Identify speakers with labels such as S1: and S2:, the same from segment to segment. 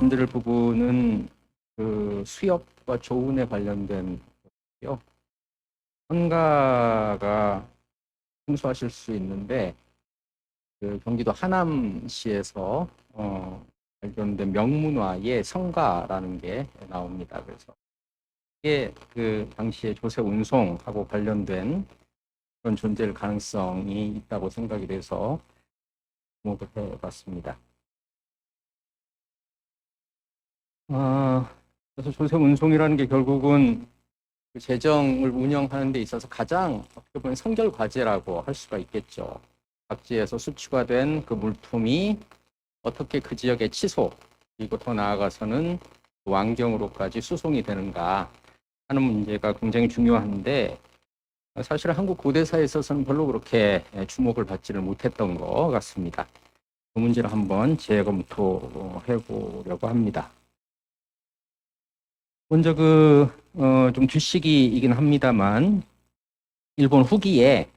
S1: 말씀드릴 부분은 그 수협과 조운에 관련된 거요. 헌가가 생소하실 수 있는데 그 경기도 하남시에서 발견된 명문화의 성가라는 게 나옵니다. 그래서 이게 그 당시에 조세 운송하고 관련된 그런 존재일 가능성이 있다고 생각이 돼서 주목을 해봤습니다. 그래서 조세 운송이라는 게 결국은 그 재정을 운영하는 데 있어서 가장 어떻게 보면 선결 과제라고 할 수가 있겠죠. 각지에서 수취가 된 그 물품이 어떻게 그 지역의 취소, 그리고 더 나아가서는 왕경으로까지 수송이 되는가 하는 문제가 굉장히 중요한데, 사실 한국 고대사에 있어서는 별로 그렇게 주목을 받지를 못했던 것 같습니다. 그 문제를 한번 재검토해 보려고 합니다. 먼저 좀 뒷시기이긴 합니다만, 일본 후기에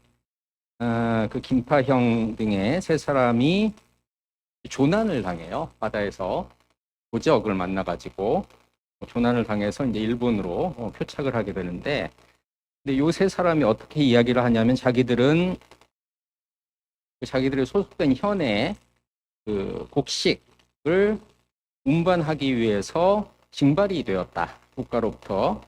S1: 그 김파형 등의 세 사람이 조난을 당해요. 바다에서 도적을 만나가지고 조난을 당해서 이제 일본으로 표착을 하게 되는데, 근데 요 세 사람이 어떻게 이야기를 하냐면 자기들은 자기들의 소속된 현의 그 곡식을 운반하기 위해서 징발이 되었다. 국가로부터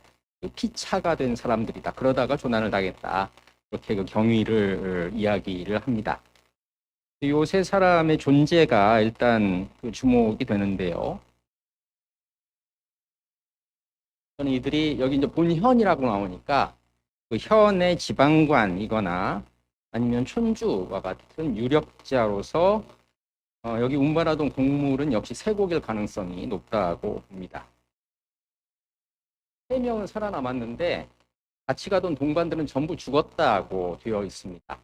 S1: 피차가 된 사람들이다. 그러다가 조난을 당했다. 이렇게 그 경위를 이야기를 합니다. 이 세 사람의 존재가 일단 그 주목이 되는데요. 저는 이들이 여기 이제 본현이라고 나오니까 그 현의 지방관이거나 아니면 촌주와 같은 유력자로서 여기 운반하던 곡물은 역시 쇠고기일 가능성이 높다고 봅니다. 3명은 살아남았는데 같이 가던 동반들은 전부 죽었다고 되어 있습니다.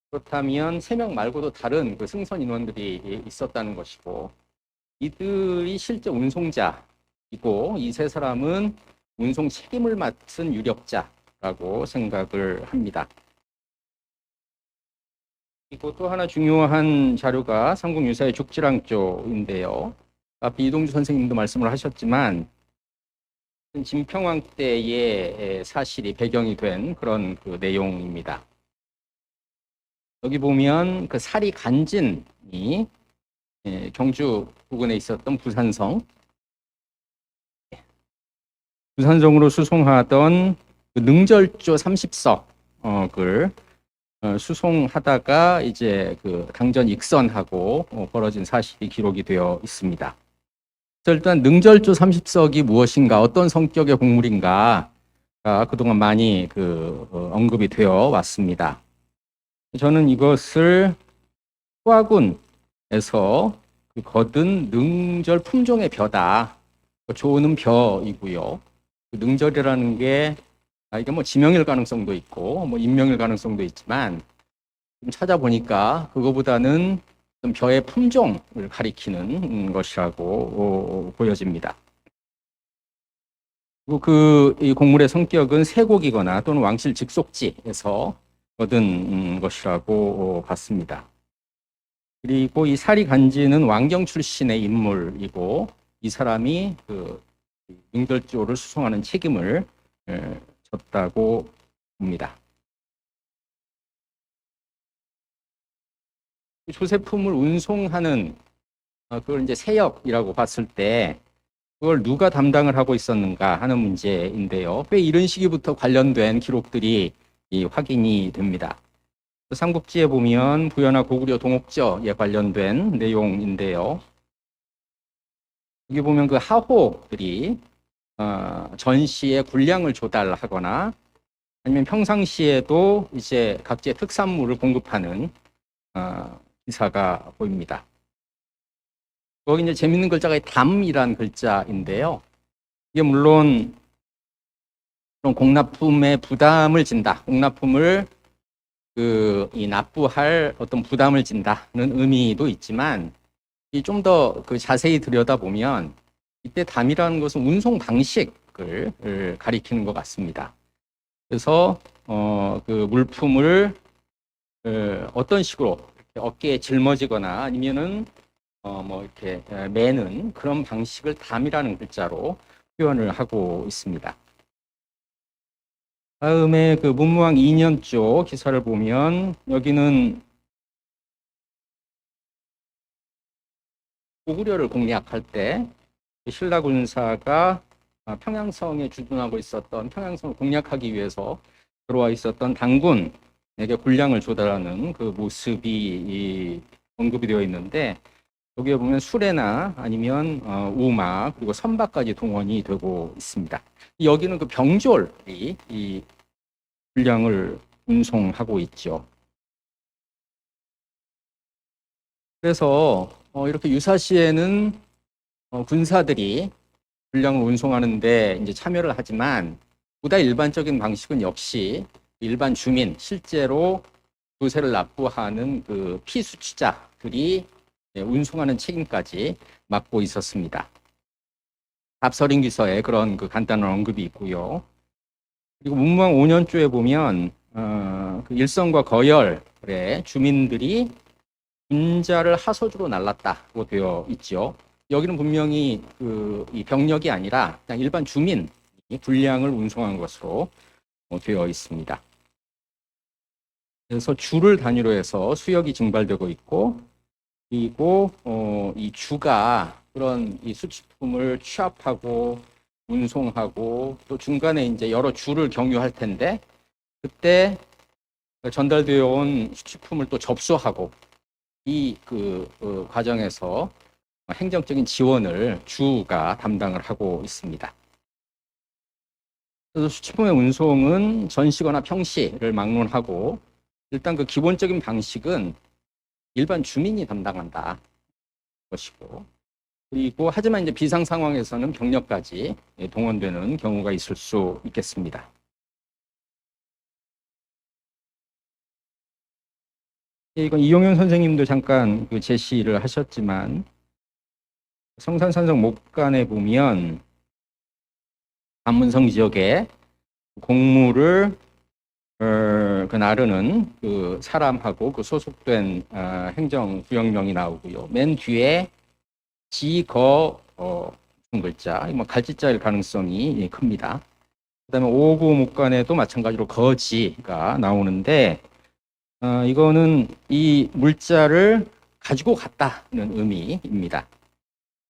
S1: 그렇다면 3명 말고도 다른 그 승선 인원들이 있었다는 것이고, 이들이 실제 운송자이고 이 세 사람은 운송 책임을 맡은 유력자라고 생각을 합니다. 그리고 또 하나 중요한 자료가 삼국유사의 죽지랑조인데요. 앞에 이동주 선생님도 말씀을 하셨지만 진평왕 때의 사실이 배경이 된 그런 그 내용입니다. 여기 보면 그 사리 간진이 경주 부근에 있었던 부산성으로 수송하던 그 능절조 30석을 수송하다가 이제 그 당전 익선하고 벌어진 사실이 기록이 되어 있습니다. 일단 능절조 30석이 무엇인가, 어떤 성격의 곡물인가가 그동안 많이 언급이 되어 왔습니다. 저는 이것을 후하군에서 거둔 능절 품종의 벼다. 조는 벼이고요. 능절이라는 게 이게 뭐 지명일 가능성도 있고 뭐 인명일 가능성도 있지만 좀 찾아보니까 그거보다는 벼의 품종을 가리키는 것이라고 보여집니다. 그리고 이 곡물의 성격은 쇠곡이거나 또는 왕실 직속지에서 얻은 것이라고 봤습니다. 그리고 이 사리 간지는 왕경 출신의 인물이고 이 사람이 그 능절조를 수송하는 책임을 졌다고 봅니다. 조세품을 운송하는 그걸 이제 세역이라고 봤을 때 그걸 누가 담당을 하고 있었는가 하는 문제인데요. 왜 이런 시기부터 관련된 기록들이 확인이 됩니다. 삼국지에 보면 부연하 고구려 동옥저에 관련된 내용인데요. 여기 보면 그 하호들이 전시에 군량을 조달하거나 아니면 평상시에도 이제 각지의 특산물을 공급하는 기사가 보입니다. 거기 이제 재밌는 글자가 담이란 글자인데요. 이게 물론 공납품에 부담을 진다. 공납품을 이 납부할 어떤 부담을 진다는 의미도 있지만 좀 더 자세히 들여다보면 이때 담이라는 것은 운송 방식을 가리키는 것 같습니다. 그래서 그 물품을 어떤 식으로 어깨에 짊어지거나 아니면은 뭐 이렇게 매는 그런 방식을 담이라는 글자로 표현을 하고 있습니다. 다음에 그 문무왕 2년 쪽 기사를 보면 여기는 고구려를 공략할 때 신라 군사가 평양성에 주둔하고 있었던 평양성을 공략하기 위해서 들어와 있었던 당군에게 군량을 조달하는 그 모습이 언급이 되어 있는데 여기에 보면 수레나 아니면 우마 그리고 선박까지 동원이 되고 있습니다. 여기는 그 병졸이 이 군량을 운송하고 있죠. 그래서 이렇게 유사시에는 군사들이 군량을 운송하는데 이제 참여를 하지만 보다 일반적인 방식은 역시 일반 주민, 실제로 조세를 납부하는 그 피수취자들이 운송하는 책임까지 맡고 있었습니다. 답서린기서에 그런 그 간단한 언급이 있고요. 그리고 문무왕 5년조에 보면 그 일성과 거열의 주민들이 군자를 하소주로 날랐다고 되어 있죠. 여기는 분명히 이 병력이 아니라 그냥 일반 주민이 군량을 운송한 것으로 되어 있습니다. 그래서 주를 단위로 해서 수역이 증발되고 있고, 그리고 이 주가 그런 이 수치품을 취합하고 운송하고 또 중간에 이제 여러 주를 경유할 텐데 그때 전달되어 온 수치품을 또 접수하고 이 과정에서 행정적인 지원을 주가 담당을 하고 있습니다. 그래서 수치품의 운송은 전시거나 평시를 막론하고 일단 그 기본적인 방식은 일반 주민이 담당한다 것이고 그리고 하지만 이제 비상 상황에서는 병력까지 동원되는 경우가 있을 수 있겠습니다. 이건 이용현 선생님도 잠깐 그 제시를 하셨지만 성산산성 목간에 보면 관문성 지역에 공무를 그 나르는 그 사람하고 그 소속된 행정구역령이 나오고요. 맨 뒤에 지거 무슨 글자, 뭐 갈지자일 가능성이 큽니다. 그다음에 오구 목간에도 마찬가지로 거지가 나오는데 이거는 이 물자를 가지고 갔다는 의미입니다.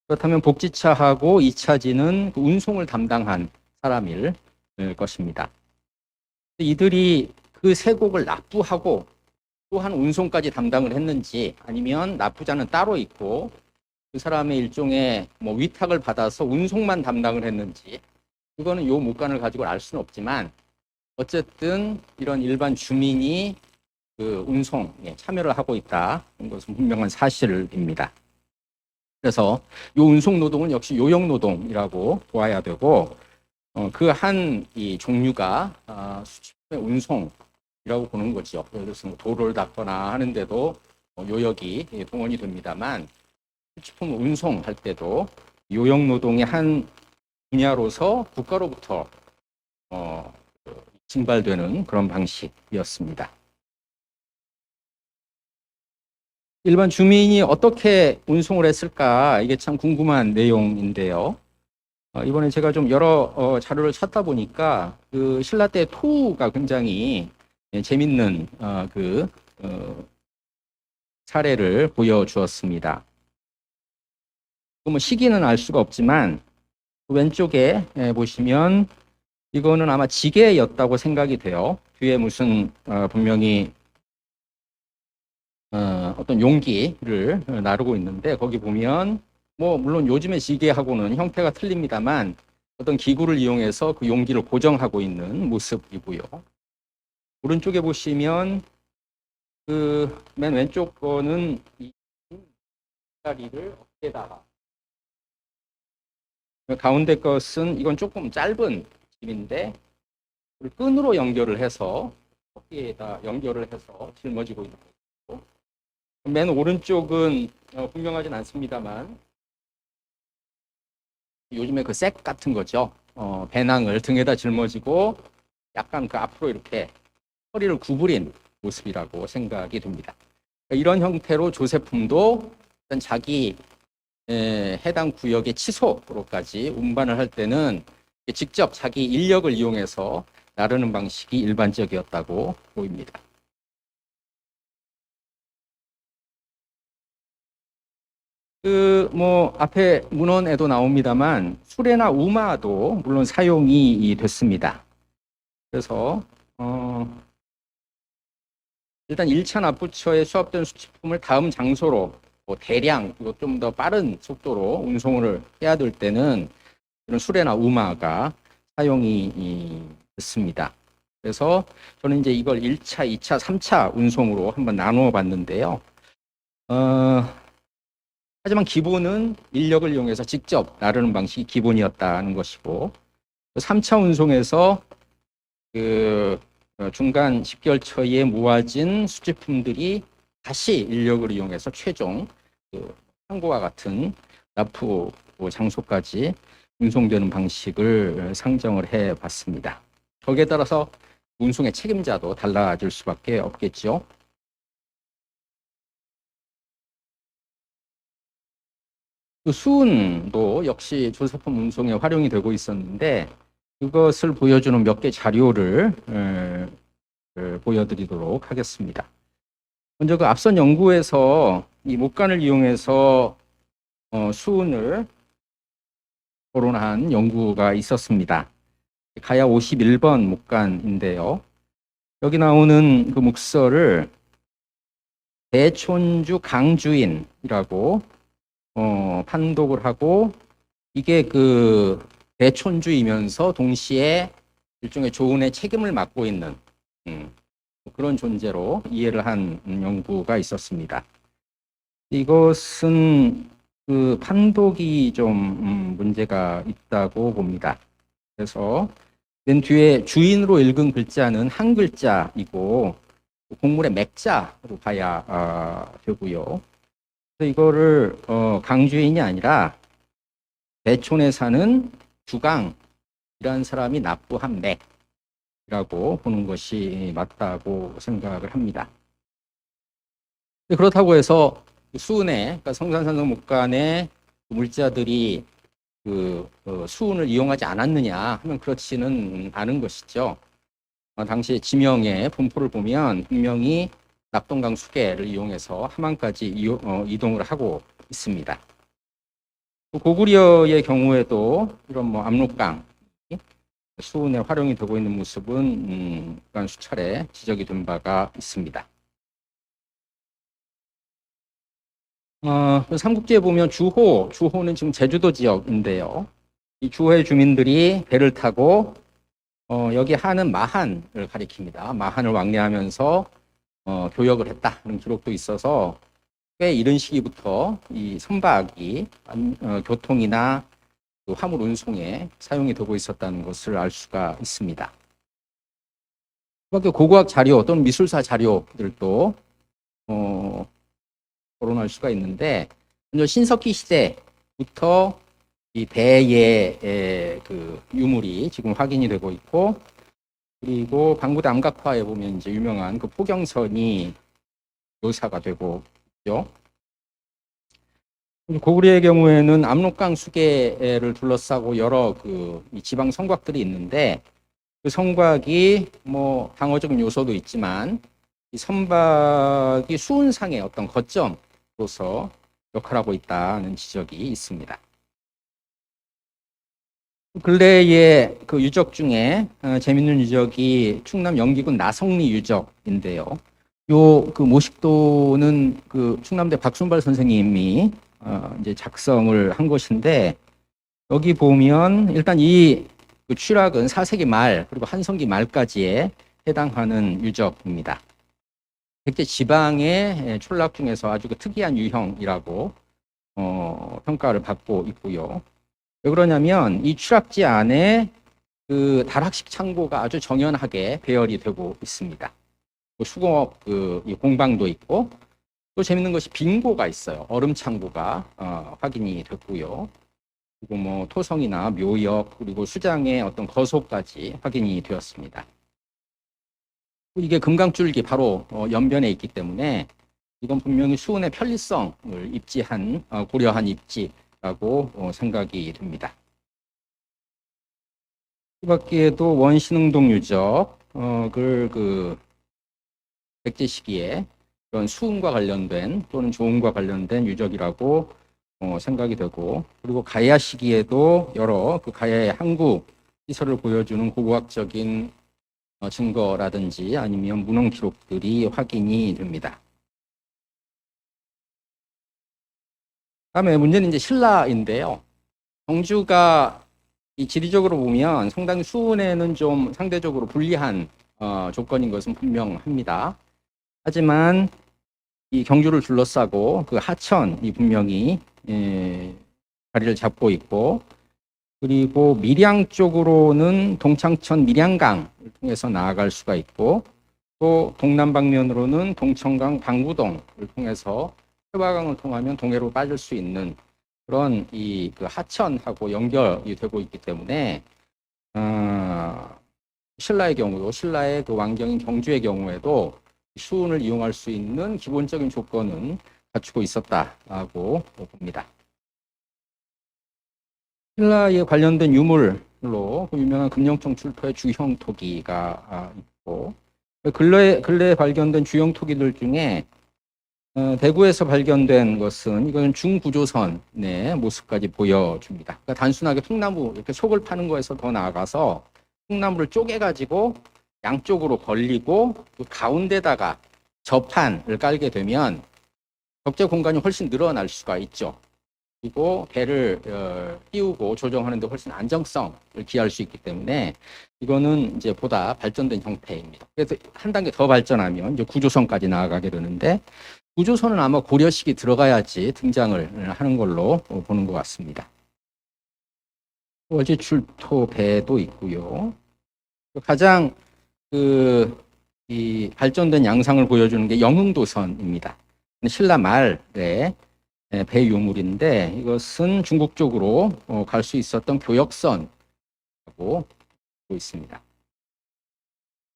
S1: 그렇다면 복지차하고 2차지는 그 운송을 담당한 사람일 것입니다. 이들이 그 세곡을 납부하고 또한 운송까지 담당을 했는지 아니면 납부자는 따로 있고 그 사람의 일종의 뭐 위탁을 받아서 운송만 담당을 했는지 그거는 요 목간을 가지고 알 수는 없지만 어쨌든 이런 일반 주민이 그 운송에 참여를 하고 있다는 것은 분명한 사실입니다. 그래서 요 운송 노동은 역시 요역 노동이라고 보아야 되고 그 한 이 종류가 수치품의 운송이라고 보는 거죠. 예를 들어서 도로를 닦거나 하는데도 요역이 동원이 됩니다만 수치품 운송할 때도 요역 노동의 한 분야로서 국가로부터 징발되는 그런 방식이었습니다. 일반 주민이 어떻게 운송을 했을까 이게 참 궁금한 내용인데요. 이번에 제가 좀 여러 자료를 찾다 보니까 그 신라 때 토우가 굉장히 재밌는 사례를 보여주었습니다. 뭐 시기는 알 수가 없지만 왼쪽에 보시면 이거는 아마 지게였다고 생각이 돼요. 뒤에 무슨 분명히 어떤 용기를 나르고 있는데 거기 보면 뭐 물론 요즘의 지게하고는 형태가 틀립니다만 어떤 기구를 이용해서 그 용기를 고정하고 있는 모습이고요. 오른쪽에 보시면 그 맨 왼쪽 거는 이 다리를 어깨에다가 가운데 것은 이건 조금 짧은 짐인데 끈으로 연결을 해서 어깨에다 연결을 해서 짊어지고 있는 거고 맨 오른쪽은 분명하진 않습니다만 요즘에 그 색 같은 거죠. 배낭을 등에다 짊어지고 약간 그 앞으로 이렇게 허리를 구부린 모습이라고 생각이 됩니다. 이런 형태로 조세품도 일단 자기 해당 구역의 치소로까지 운반을 할 때는 직접 자기 인력을 이용해서 나르는 방식이 일반적이었다고 보입니다. 앞에 문헌에도 나옵니다만 수레나 우마도 물론 사용이 됐습니다. 그래서 일단 1차 납부처에 수합된 수치품을 다음 장소로 대량 좀 더 빠른 속도로 운송을 해야 될 때는 이런 수레나 우마가 사용이 됐습니다. 그래서 저는 이제 이걸 1차, 2차, 3차 운송으로 한번 나누어 봤는데요. 하지만 기본은 인력을 이용해서 직접 나르는 방식이 기본이었다는 것이고, 3차 운송에서 그 중간 집결처에 모아진 수집품들이 다시 인력을 이용해서 최종 항구와 같은 납부 장소까지 운송되는 방식을 상정을 해 봤습니다. 거기에 따라서 운송의 책임자도 달라질 수밖에 없겠죠. 수은도 역시 조사품 운송에 활용이 되고 있었는데 그것을 보여주는 몇 개 자료를 보여드리도록 하겠습니다. 먼저 그 앞선 연구에서 이 목간을 이용해서 수은을 거론한 연구가 있었습니다. 가야 51번 목간인데요. 여기 나오는 그 묵서를 대촌주 강주인이라고 판독을 하고, 이게 그 대촌주이면서 동시에 일종의 조은의 책임을 맡고 있는 그런 존재로 이해를 한 연구가 있었습니다. 이것은 그 판독이 좀 문제가 있다고 봅니다. 그래서 맨 뒤에 주인으로 읽은 글자는 한 글자이고 곡물의 맥자로 봐야 되고요. 그래서 이거를 강주인이 아니라 대촌에 사는 주강이라는 사람이 납부한 맥이라고 보는 것이 맞다고 생각을 합니다. 그렇다고 해서 수은의, 그러니까 성산산성 목간의 물자들이 그 수은을 이용하지 않았느냐 하면 그렇지는 않은 것이죠. 당시 지명의 분포를 보면 분명히 낙동강 수계를 이용해서 함안까지 이동을 하고 있습니다. 고구려의 경우에도 이런 압록강 수은에 활용이 되고 있는 모습은 수차례 지적이 된 바가 있습니다. 삼국지에 보면 주호는 지금 제주도 지역인데요. 이 주호의 주민들이 배를 타고 여기 하는 마한을 가리킵니다. 마한을 왕래하면서 교역을 했다는 기록도 있어서 꽤 이른 시기부터 이 선박이 교통이나 그 화물 운송에 사용이 되고 있었다는 것을 알 수가 있습니다. 고고학 자료 또는 미술사 자료들도 거론할 수가 있는데, 먼저 신석기 시대부터 이 배의 그 유물이 지금 확인이 되고 있고, 그리고 방구대 암각화에 보면 이제 유명한 그 포경선이 묘사가 되고 있죠. 고구려의 경우에는 압록강 수계를 둘러싸고 여러 그 지방 성곽들이 있는데, 그 성곽이 방어적인 요소도 있지만 이 선박이 수은상의 어떤 거점으로서 역할하고 있다는 지적이 있습니다. 근래의 그 유적 중에 재밌는 유적이 충남 영기군 나성리 유적인데요. 요 그 모식도는 그 충남대 박순발 선생님이 이제 작성을 한 것인데, 여기 보면 일단 이 그 취락은 4세기 말 그리고 한성기 말까지에 해당하는 유적입니다. 백제 지방의 촌락 중에서 아주 그 특이한 유형이라고 평가를 받고 있고요. 왜 그러냐면 이 취락지 안에 그 다락식 창고가 아주 정연하게 배열이 되고 있습니다. 수공업 그 공방도 있고, 또 재밌는 것이 빙고가 있어요. 얼음 창고가 확인이 됐고요. 그리고 토성이나 묘역 그리고 수장의 어떤 거소까지 확인이 되었습니다. 이게 금강줄기 바로 연변에 있기 때문에 이건 분명히 수은의 편리성을 입지한 고려한 입지라고 생각이 됩니다. 이 밖에도 원신흥동 유적, 그 백제 시기에 그런 수은과 관련된 또는 조은과 관련된 유적이라고 생각이 되고, 그리고 가야 시기에도 여러 그 가야의 항구 시설을 보여주는 고고학적인 증거라든지 아니면 문헌 기록들이 확인이 됩니다. 다음에 문제는 이제 신라인데요. 경주가 이 지리적으로 보면 상당히 수은에는 좀 상대적으로 불리한 조건인 것은 분명합니다. 하지만 이 경주를 둘러싸고 그 하천이 분명히 자리를 잡고 있고, 그리고 밀양 쪽으로는 동창천 밀양강을 통해서 나아갈 수가 있고, 또 동남방면으로는 동천강 방구동을 통해서 해화강을 통하면 동해로 빠질 수 있는 그런 이 그 하천하고 연결이 되고 있기 때문에 신라의 경우도, 신라의 그 왕경인 경주의 경우에도 수은을 이용할 수 있는 기본적인 조건은 갖추고 있었다라고 봅니다. 신라에 관련된 유물로 그 유명한 금영청 출토의 주형토기가 있고, 근래에 발견된 주형토기들 중에 대구에서 발견된 것은 이건 중구조선의 모습까지 보여줍니다. 그러니까 단순하게 통나무 이렇게 속을 파는 거에서 더 나아가서 통나무를 쪼개가지고 양쪽으로 벌리고 그 가운데다가 저판을 깔게 되면 적재 공간이 훨씬 늘어날 수가 있죠. 그리고 배를 띄우고 조정하는 데 훨씬 안정성을 기할 수 있기 때문에 이거는 이제 보다 발전된 형태입니다. 그래서 한 단계 더 발전하면 이제 구조선까지 나아가게 되는데, 구조선은 아마 고려식이 들어가야지 등장을 하는 걸로 보는 것 같습니다. 월제 출토 배도 있고요. 가장 이 발전된 양상을 보여주는 게 영흥도선입니다. 신라 말에 배 유물인데, 이것은 중국 쪽으로 갈 수 있었던 교역선이라고 보고 있습니다.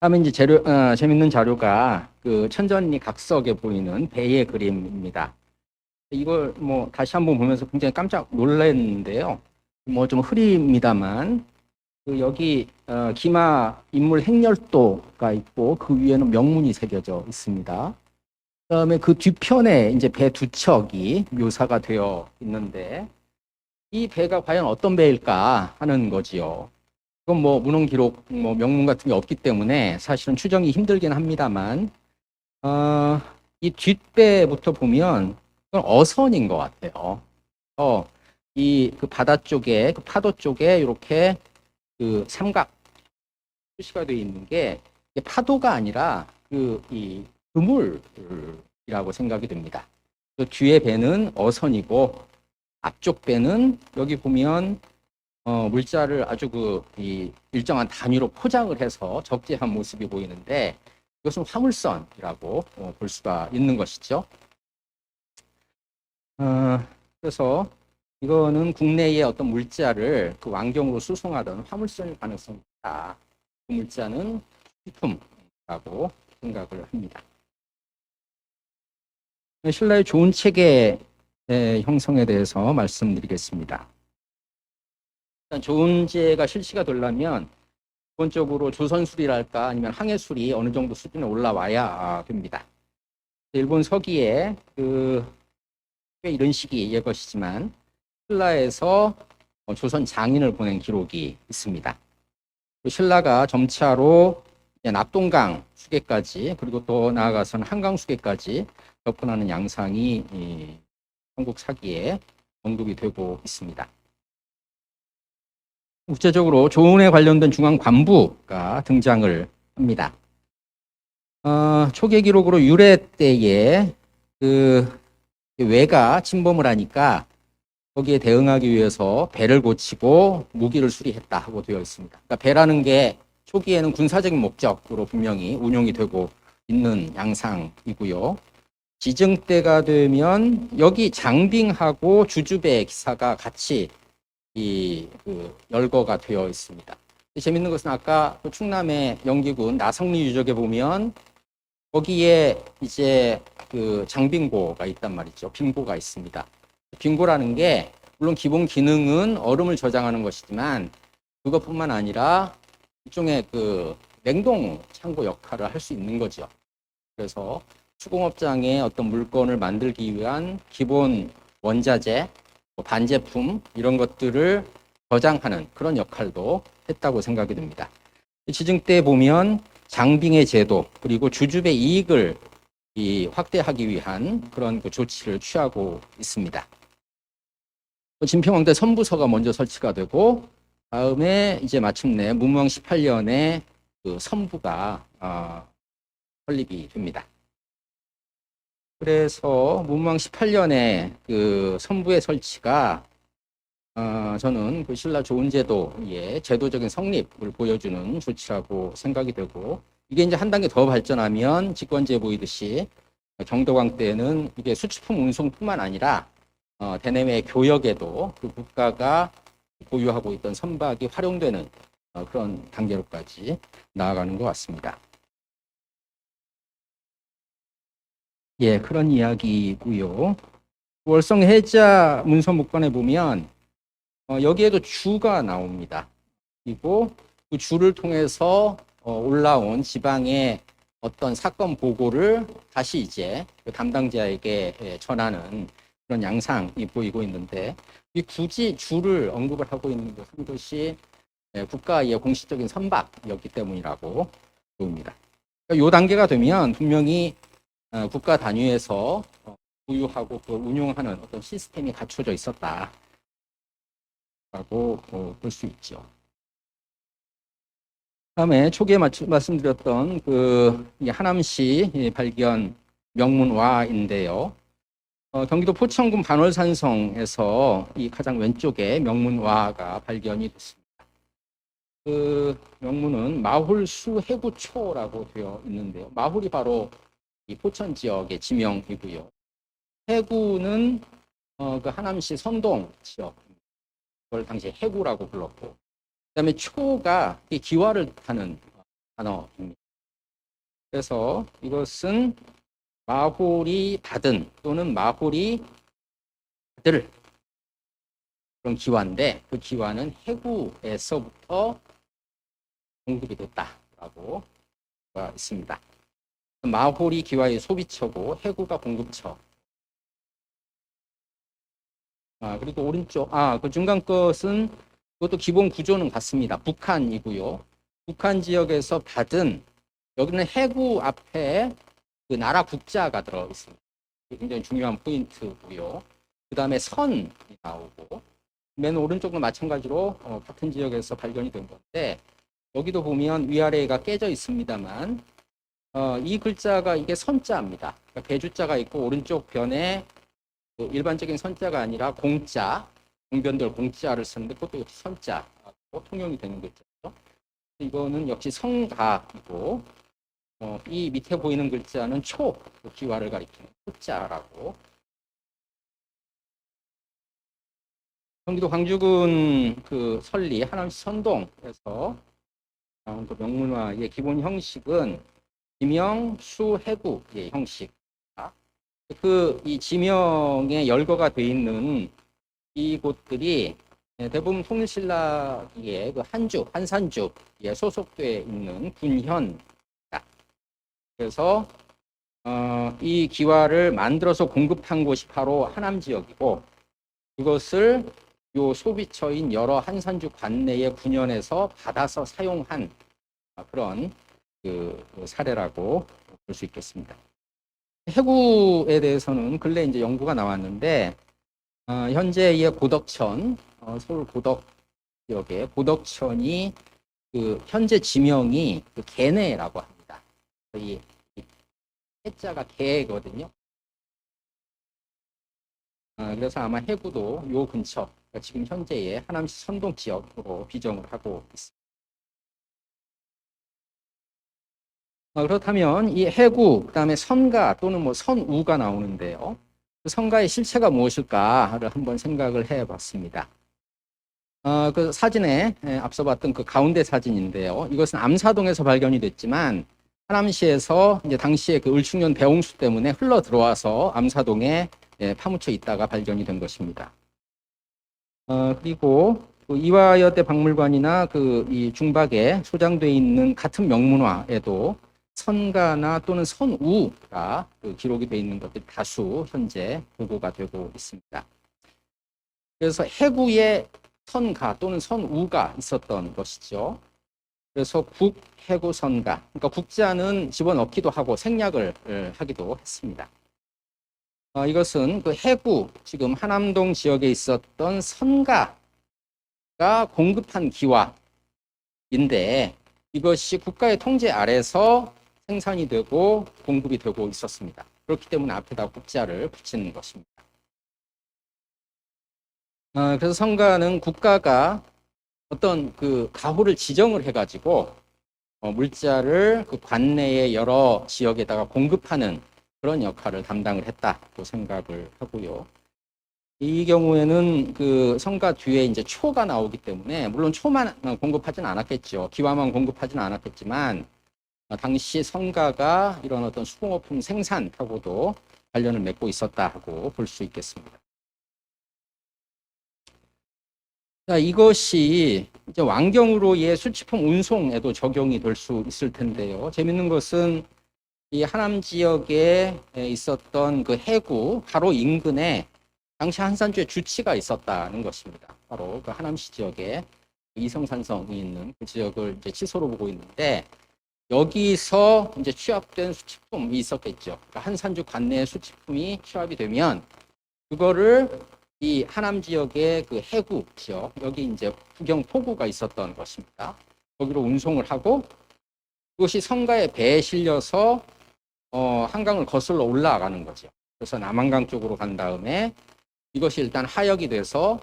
S1: 다음에 이제 재밌는 자료가 그 천전리 각석에 보이는 배의 그림입니다. 이걸 뭐 다시 한번 보면서 굉장히 깜짝 놀랐는데요. 뭐 좀 흐립니다만, 그 여기 기마 인물 행렬도가 있고 그 위에는 명문이 새겨져 있습니다. 그다음에 그 뒤편에 이제 배 두 척이 묘사가 되어 있는데, 이 배가 과연 어떤 배일까 하는 거지요. 그건 뭐 문헌 기록, 뭐 명문 같은 게 없기 때문에 사실은 추정이 힘들긴 합니다만, 이 뒷배부터 보면 그건 어선인 것 같아요. 이 그 바다 쪽에, 그 파도 쪽에 이렇게 그 삼각 표시가 되어 있는 게 파도가 아니라 이 그물이라고 생각이 됩니다. 그 뒤에 배는 어선이고 앞쪽 배는 여기 보면 물자를 아주 이 일정한 단위로 포장을 해서 적재한 모습이 보이는데, 이것은 화물선이라고 볼 수가 있는 것이죠. 그래서 이거는 국내의 어떤 물자를 그 왕경으로 수송하던 화물선일 가능성이 있다. 그 물자는 식품이라고 생각을 합니다. 신라의 좋은 체계 형성에 대해서 말씀드리겠습니다. 일단 조은제가 실시가 되려면 기본적으로 조선술이랄까 아니면 항해술이 어느 정도 수준에 올라와야 됩니다. 일본 서기에 꽤 이런 시기의 것이지만 신라에서 조선 장인을 보낸 기록이 있습니다. 신라가 점차로 낙동강 수계까지, 그리고 또 나아가서는 한강 수계까지 접근하는 양상이 한국 사기에 언급이 되고 있습니다. 국제적으로 조은에 관련된 중앙 관부가 등장을 합니다. 초기 기록으로 유래 때에 외가 침범을 하니까 거기에 대응하기 위해서 배를 고치고 무기를 수리했다 하고 되어 있습니다. 그러니까 배라는 게 초기에는 군사적인 목적으로 분명히 운용이 되고 있는 양상이고요. 지증 때가 되면 여기 장빙하고 주주배 기사가 같이 열거가 되어 있습니다. 재밌는 것은 아까 충남의 영기군 나성리 유적에 보면 거기에 이제 그 장빙고가 있단 말이죠. 빙고가 있습니다. 빙고라는 게 물론 기본 기능은 얼음을 저장하는 것이지만 그것뿐만 아니라 일종의 그 냉동 창고 역할을 할 수 있는 거죠. 그래서 수공업장에 어떤 물건을 만들기 위한 기본 원자재, 반제품 이런 것들을 저장하는 그런 역할도 했다고 생각이 듭니다. 지증 때 보면 장빙의 제도 그리고 주주배 이익을 확대하기 위한 그런 그 조치를 취하고 있습니다. 진평왕대 선부서가 먼저 설치가 되고 다음에 이제 마침내 문무왕 18년에 그 선부가 설립이 됩니다. 그래서 문무왕 18년에 그 선부의 설치가 저는 그 신라 조은제도의 제도적인 성립을 보여주는 조치라고 생각이 되고 이게 이제 한 단계 더 발전하면 직권제 보이듯이 경도광 때는 이게 수출품 운송뿐만 아니라 대내외 교역에도 그 국가가 보유하고 있던 선박이 활용되는 그런 단계로까지 나아가는 것 같습니다. 예, 그런 이야기고요. 월성 해자 문서 목관에 보면 여기에도 주가 나옵니다. 그리고 그 주를 통해서 올라온 지방의 어떤 사건 보고를 다시 이제 그 담당자에게 전하는 그런 양상이 보이고 있는데 이 굳이 주를 언급을 하고 있는 것은 그것이 국가의 공식적인 선박이었기 때문이라고 보입니다. 그러니까 이 단계가 되면 분명히 국가 단위에서 보유하고 그 운용하는 어떤 시스템이 갖춰져 있었다라고 볼 수 있죠. 다음에 초기에 말씀드렸던 그 하남시 발견 명문화인데요. 경기도 포천군 반월산성에서 이 가장 왼쪽에 명문화가 발견이 됐습니다. 그 명문은 마홀수 해구초라고 되어 있는데요. 마홀이 바로 이 포천 지역의 지명이고요. 해구는 그 하남시 선동 지역, 그걸 당시 해구라고 불렀고, 그다음에 초가 이 기와를 뜻하는 단어입니다. 그래서 이것은 마홀이 받은 또는 마홀이 받을 그런 기와인데 그 기와는 해구에서부터 공급이 됐다라고 있습니다. 마홀이 기와의 소비처고 해구가 공급처. 그리고 오른쪽 그 중간 것은 그것도 기본 구조는 같습니다. 북한이고요. 북한 지역에서 받은 여기는 해구 앞에 그 나라 국자가 들어 있습니다. 굉장히 중요한 포인트고요. 그 다음에 선이 나오고 맨 오른쪽도 마찬가지로 같은 지역에서 발견이 된 건데 여기도 보면 위아래가 깨져 있습니다만 이 글자가 이게 선자입니다. 그러니까 배주자가 있고 오른쪽 변에 그 일반적인 선자가 아니라 공자, 공변들 공자를 쓰는데 그것도 역시 선자로 통용이 되는 글자죠. 이거는 역시 성가이고 이 밑에 보이는 글자는 초, 그 기와를 가리키는 초자라고. 경기도 광주군 그 설리 하남시 선동에서 나온 그 명문화의 기본 형식은 지명, 수, 해구의 형식. 이 지명에 열거가 되어 있는 이곳들이 대부분 통일신라의 그 한산주에 소속되어 있는 군현. 그래서 이 기와를 만들어서 공급한 곳이 바로 하남 지역이고 그것을 요 소비처인 여러 한산주 관내의 군현에서 받아서 사용한 그런 그 사례라고 볼 수 있겠습니다. 해구에 대해서는 근래 이제 연구가 나왔는데 현재의 고덕천 서울 고덕 지역의 고덕천이 그 현재 지명이 그 개내라고 합니다. 이 해자가 개거든요. 그래서 아마 해구도 요 근처 그러니까 지금 현재의 하남시 선동 지역으로 비정을 하고 있습니다. 그렇다면 이 해구 그다음에 선가 또는 뭐 선우가 나오는데요. 그 선가의 실체가 무엇일까를 한번 생각을 해봤습니다. 그 사진에 앞서 봤던 그 가운데 사진인데요. 이것은 암사동에서 발견이 됐지만 하남시에서 이제 당시에 그 을충년 배홍수 때문에 흘러 들어와서 암사동에 파묻혀 있다가 발견이 된 것입니다. 그리고 그 이화여대 박물관이나 그 이 중박에 소장되어 있는 같은 명문화에도 선가나 또는 선우가 그 기록이 되어 있는 것들이 다수 현재 보고가 되고 있습니다. 그래서 해구에 선가 또는 선우가 있었던 것이죠. 그래서 국해구 선가, 그러니까 국자는 집어넣기도 하고 생략을 하기도 했습니다. 이것은 그 해구, 지금 하남동 지역에 있었던 선가가 공급한 기와인데 이것이 국가의 통제 아래서 생산이 되고 공급이 되고 있었습니다. 그렇기 때문에 앞에다 국자를 붙이는 것입니다. 그래서 선가는 국가가 어떤 그 가호를 지정을 해가지고 물자를 그 관내의 여러 지역에다가 공급하는 그런 역할을 담당을 했다고 생각을 하고요. 이 경우에는 그 성가 뒤에 이제 초가 나오기 때문에 물론 초만 공급하진 않았겠죠. 기와만 공급하진 않았겠지만 당시 성가가 이런 어떤 수공업품 생산하고도 관련을 맺고 있었다고 볼 수 있겠습니다. 자, 이것이 이제 왕경으로의 수치품 운송에도 적용이 될 수 있을 텐데요. 재밌는 것은 이 하남 지역에 있었던 그 해구 바로 인근에 당시 한산주의 주치가 있었다는 것입니다. 바로 그 하남시 지역에 이성산성이 있는 그 지역을 이제 치소로 보고 있는데 여기서 이제 취합된 수치품이 있었겠죠. 그러니까 한산주 관내의 수치품이 취합이 되면 그거를 이 하남 지역의 그 해구 지역, 여기 이제 부경 포구가 있었던 것입니다. 거기로 운송을 하고 그것이 성가의 배에 실려서 한강을 거슬러 올라가는 거죠. 그래서 남한강 쪽으로 간 다음에 이것이 일단 하역이 돼서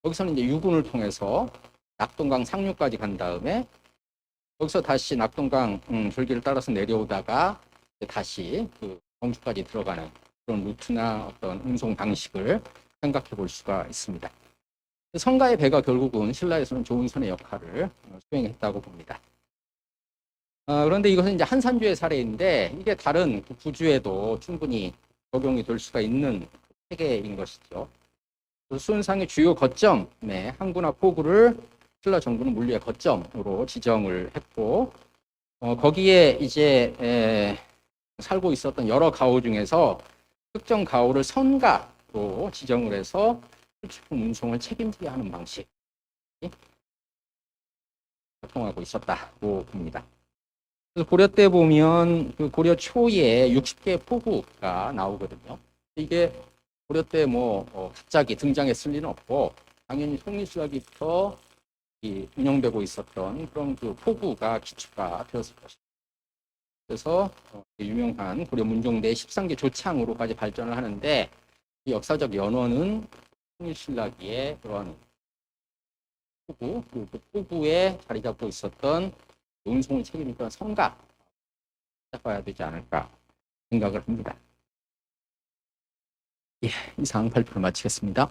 S1: 여기서는 이제 유군을 통해서 낙동강 상류까지 간 다음에 여기서 다시 낙동강 줄기를 따라서 내려오다가 다시 그 경주까지 들어가는 그런 루트나 어떤 운송 방식을 생각해 볼 수가 있습니다. 성가의 배가 결국은 신라에서는 조은선의 역할을 수행했다고 봅니다. 그런데 이것은 이제 한산주의 사례인데 이게 다른 부주에도 충분히 적용이 될 수가 있는 체계인 것이죠. 수은상의 주요 거점에 항구나 포구를 신라 정부는 물리의 거점으로 지정을 했고 거기에 이제 살고 있었던 여러 가오 중에서 특정 가오를 선가로 지정을 해서 수치품 운송을 책임지게 하는 방식이 활동하고 있었다고 봅니다. 그래서 고려 때 보면 그 고려 초에 60개 포구가 나오거든요. 이게 고려 때 뭐 갑자기 등장했을 리는 없고 당연히 송리시대부터 운영되고 있었던 그런 그 포구가 기초가 되었을 것입니다. 그래서 유명한 고려 문종대 13개 조창으로까지 발전을 하는데 이 역사적 연원은 송리신라기의 그런 포구, 그 포구에 자리 잡고 있었던 운송을 책임있던 성가 찾아봐야 되지 않을까 생각을 합니다. 예, 이상 발표를 마치겠습니다.